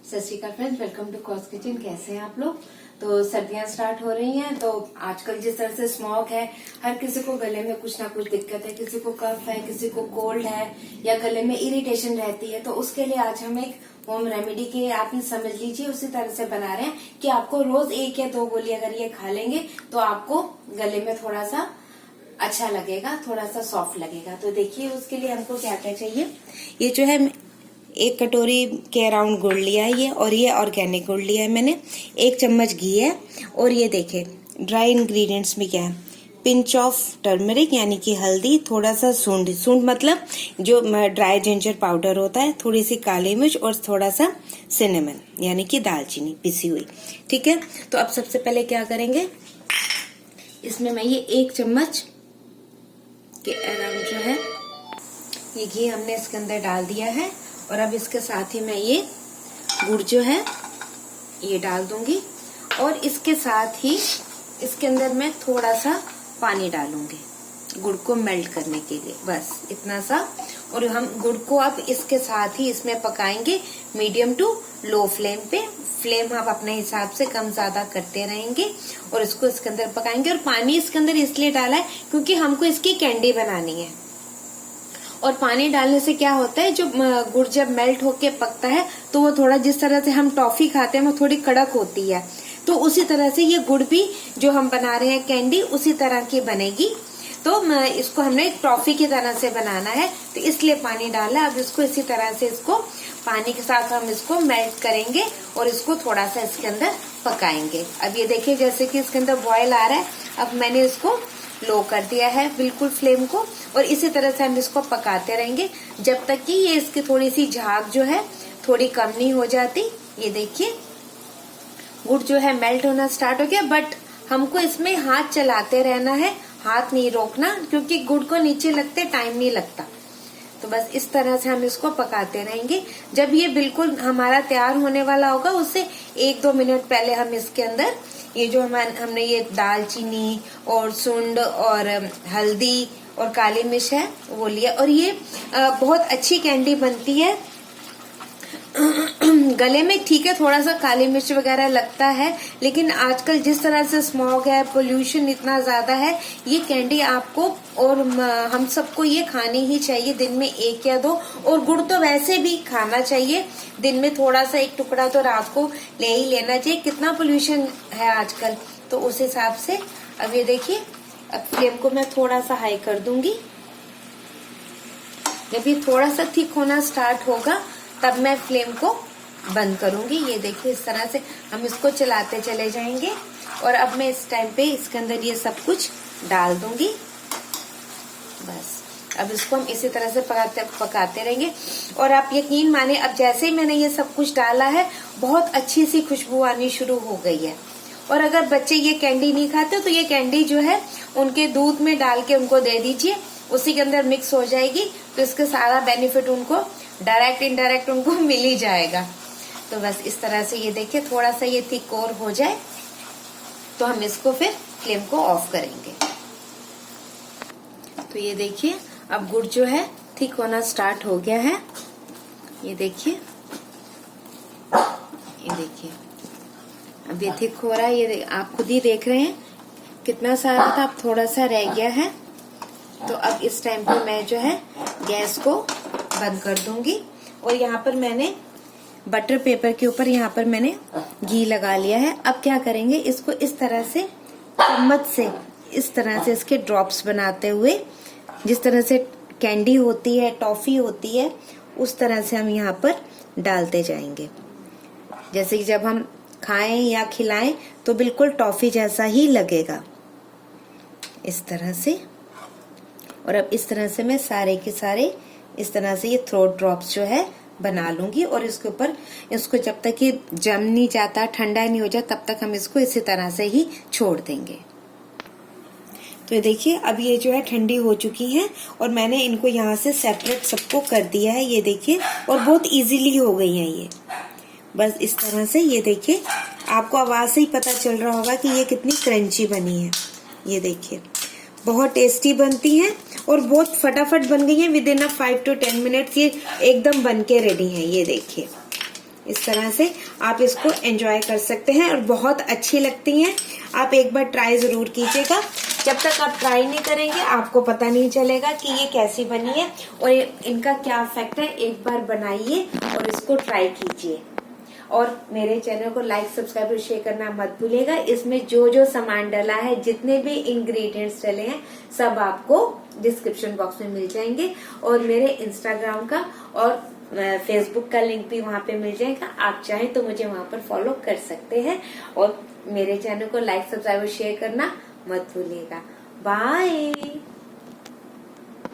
सत Shri Akal friends, welcome to कॉस kitchen. कैसे हैं आप लोग। तो सर्दियां स्टार्ट हो रही हैं, तो आजकल जिस तरह से स्मॉग है, हर किसी को गले में कुछ ना कुछ दिक्कत है, किसी को कफ है, किसी को कोल्ड है या गले में इरिटेशन रहती है। तो उसके लिए आज हम एक होम रेमेडी की आप समझ लीजिए उसी तरह से बना रहे हैं कि आपको रोज 1 या 2 गोली अगर ये खा लेंगे तो आपको गले में थोड़ा सा अच्छा लगेगा, थोड़ा सा सॉफ्ट लगेगा। तो देखिए उसके लिए हमको क्या क्या चाहिए। ये जो है 1 कटोरी के अराउंड गुड़ लिया है ये, और ये ऑर्गेनिक गुड़ लिया है मैंने। 1 चम्मच घी है, और ये देखे ड्राई इंग्रेडिएंट्स में क्या है, पिंच ऑफ टर्मरिक यानी कि हल्दी, थोड़ा सा सूंड, सूंड मतलब जो ड्राई जिंजर पाउडर होता है, थोड़ी सी काली मिर्च और थोड़ा सा सिनेमन यानी कि दालचीनी पिसी हुई। ठीक है, तो अब सबसे पहले क्या करेंगे, इसमें मैं ये 1 चम्मच के अराउंड जो है ये घी हमने इसके अंदर डाल दिया है, और अब इसके साथ ही मैं ये गुड़ जो है ये डाल दूंगी, और इसके साथ ही इसके अंदर मैं थोड़ा सा पानी डालूंगी गुड़ को मेल्ट करने के लिए, बस इतना सा। और हम गुड़ को अब इसके साथ ही इसमें पकाएंगे मीडियम टू लो फ्लेम पे। फ्लेम आप अपने हिसाब से कम ज्यादा करते रहेंगे और इसको इसके अंदर पकाएंगे। और पानी इसके अंदर इसलिए डाला है क्योंकि हमको इसकी कैंडी बनानी है, और पानी डालने से क्या होता है, जो गुड़ जब मेल्ट होके पकता है तो वो थोड़ा, जिस तरह से हम टॉफी खाते हैं वो थोड़ी कड़क होती है, तो उसी तरह से ये गुड़ भी जो हम बना रहे हैं कैंडी उसी तरह की बनेगी। तो इसको हमने एक टॉफी की तरह से बनाना है, तो इसलिए पानी डाला। अब इसको इसी तरह से इसको पानी के साथ हम इसको मेल्ट करेंगे और इसको थोड़ा सा इसके अंदर पकाएंगे। अब ये देखिए जैसे कि इसके अंदर बॉयल आ रहा है, अब मैंने इसको लो कर दिया है बिल्कुल फ्लेम को, और इसी तरह से हम इसको पकाते रहेंगे जब तक कि ये इसकी थोड़ी सी झाग जो है थोड़ी कम नहीं हो जाती। ये देखिए गुड़ जो है मेल्ट होना स्टार्ट हो गया, बट हमको इसमें हाथ चलाते रहना है, हाथ नहीं रोकना, क्योंकि गुड़ को नीचे लगते टाइम नहीं लगता। तो बस इस तरह से हम इसको पकाते रहेंगे। जब ये बिल्कुल हमारा तैयार होने वाला होगा उससे 1-2 मिनट पहले हम इसके अंदर ये जो हमने ये दालचीनी और सूंड और हल्दी और काली मिर्च है वो लिया, और ये बहुत अच्छी कैंडी बनती है गले में। ठीक है, थोड़ा सा काली मिर्च वगैरह लगता है, लेकिन आजकल जिस तरह से स्मॉग है, पोल्यूशन इतना ज्यादा है, ये कैंडी आपको और हम सबको ये खानी ही चाहिए दिन में 1 या 2। और गुड़ तो वैसे भी खाना चाहिए, दिन में थोड़ा सा 1 टुकड़ा तो रात को ले ही लेना चाहिए। कितना पोल्यूशन है आजकल, तो उस हिसाब से। अब ये देखिए, अब फ्लेम को मैं थोड़ा सा हाई कर दूंगी। जब ये थोड़ा सा थिक होना स्टार्ट होगा तब मैं फ्लेम को बंद करूंगी। ये देखिए इस तरह से हम इसको चलाते चले जाएंगे, और अब मैं इस टाइम पे इसके अंदर ये सब कुछ डाल दूंगी। बस अब इसको हम इसी तरह से पकाते रहेंगे। और आप यकीन माने, अब जैसे ही मैंने ये सब कुछ डाला है बहुत अच्छी सी खुशबू आनी शुरू हो गई है। और अगर बच्चे ये कैंडी नहीं खाते तो ये कैंडी जो है उनके दूध में डाल के उनको दे दीजिए, उसी के अंदर मिक्स हो जाएगी, तो इसके सारा बेनिफिट उनको डायरेक्ट इनडायरेक्ट उनको मिल ही जाएगा। तो बस इस तरह से ये देखिए थोड़ा सा ये थिक और हो जाए तो हम इसको फिर फ्लेम को ऑफ करेंगे। तो ये देखिए अब गुड़ जो है थिक होना स्टार्ट हो गया है। ये देखिए, ये देखिए अब ये थिक हो रहा है, ये आप खुद ही देख रहे हैं कितना सारा था, अब थोड़ा सा रह गया है। तो अब इस टाइम पे मैं जो है गैस को बंद कर दूंगी, और यहाँ पर मैंने बटर पेपर के ऊपर यहाँ पर मैंने घी लगा लिया है। अब क्या करेंगे, इसको इस तरह से चम्मच से इस तरह से इसके ड्रॉप्स बनाते हुए, जिस तरह से कैंडी होती है, टॉफी होती है, उस तरह से हम यहाँ पर डालते जाएंगे। जैसे कि जब हम खाएं या खिलाएं तो बिल्कुल टॉफी जैसा ही लगेगा, इस तरह से। और अब इस तरह से मैं सारे के सारे इस तरह से ये थ्रोट ड्रॉप्स जो है बना लूंगी, और इसके ऊपर इसको जब तक ये जम नहीं जाता, ठंडा नहीं हो जाता, तब तक हम इसको इसी तरह से ही छोड़ देंगे। तो ये देखिए अब ये जो है ठंडी हो चुकी हैं, और मैंने इनको यहाँ से सेपरेट सबको कर दिया है। ये देखिए, और बहुत इजीली हो गई हैं ये, बस इस तरह से। ये देखिए आपको आवाज से ही पता चल रहा होगा कि ये कितनी क्रंची बनी है। ये देखिए बहुत टेस्टी बनती हैं और बहुत फटाफट बन गई हैं। विद इन 5 to 10 मिनट्स ये एकदम बन के रेडी हैं। ये देखिए इस तरह से आप इसको एंजॉय कर सकते हैं और बहुत अच्छी लगती हैं। आप एक बार ट्राई जरूर कीजिएगा। जब तक आप ट्राई नहीं करेंगे आपको पता नहीं चलेगा कि ये कैसी बनी है और इनका क्या इफेक्ट है। एक बार बनाइए और इसको ट्राई कीजिए और मेरे चैनल को लाइक, सब्सक्राइब और शेयर करना मत भूलिएगा। इसमें जो जो सामान डला है, जितने भी इंग्रेडिएंट्स डले हैं, सब आपको डिस्क्रिप्शन बॉक्स में मिल जाएंगे और मेरे इंस्टाग्राम का और फेसबुक का लिंक भी वहां पे मिल जाएगा। आप चाहें तो मुझे वहां पर फॉलो कर सकते हैं और मेरे चैनल को लाइक, सब्सक्राइब और शेयर करना मत भूलिएगा। बाय।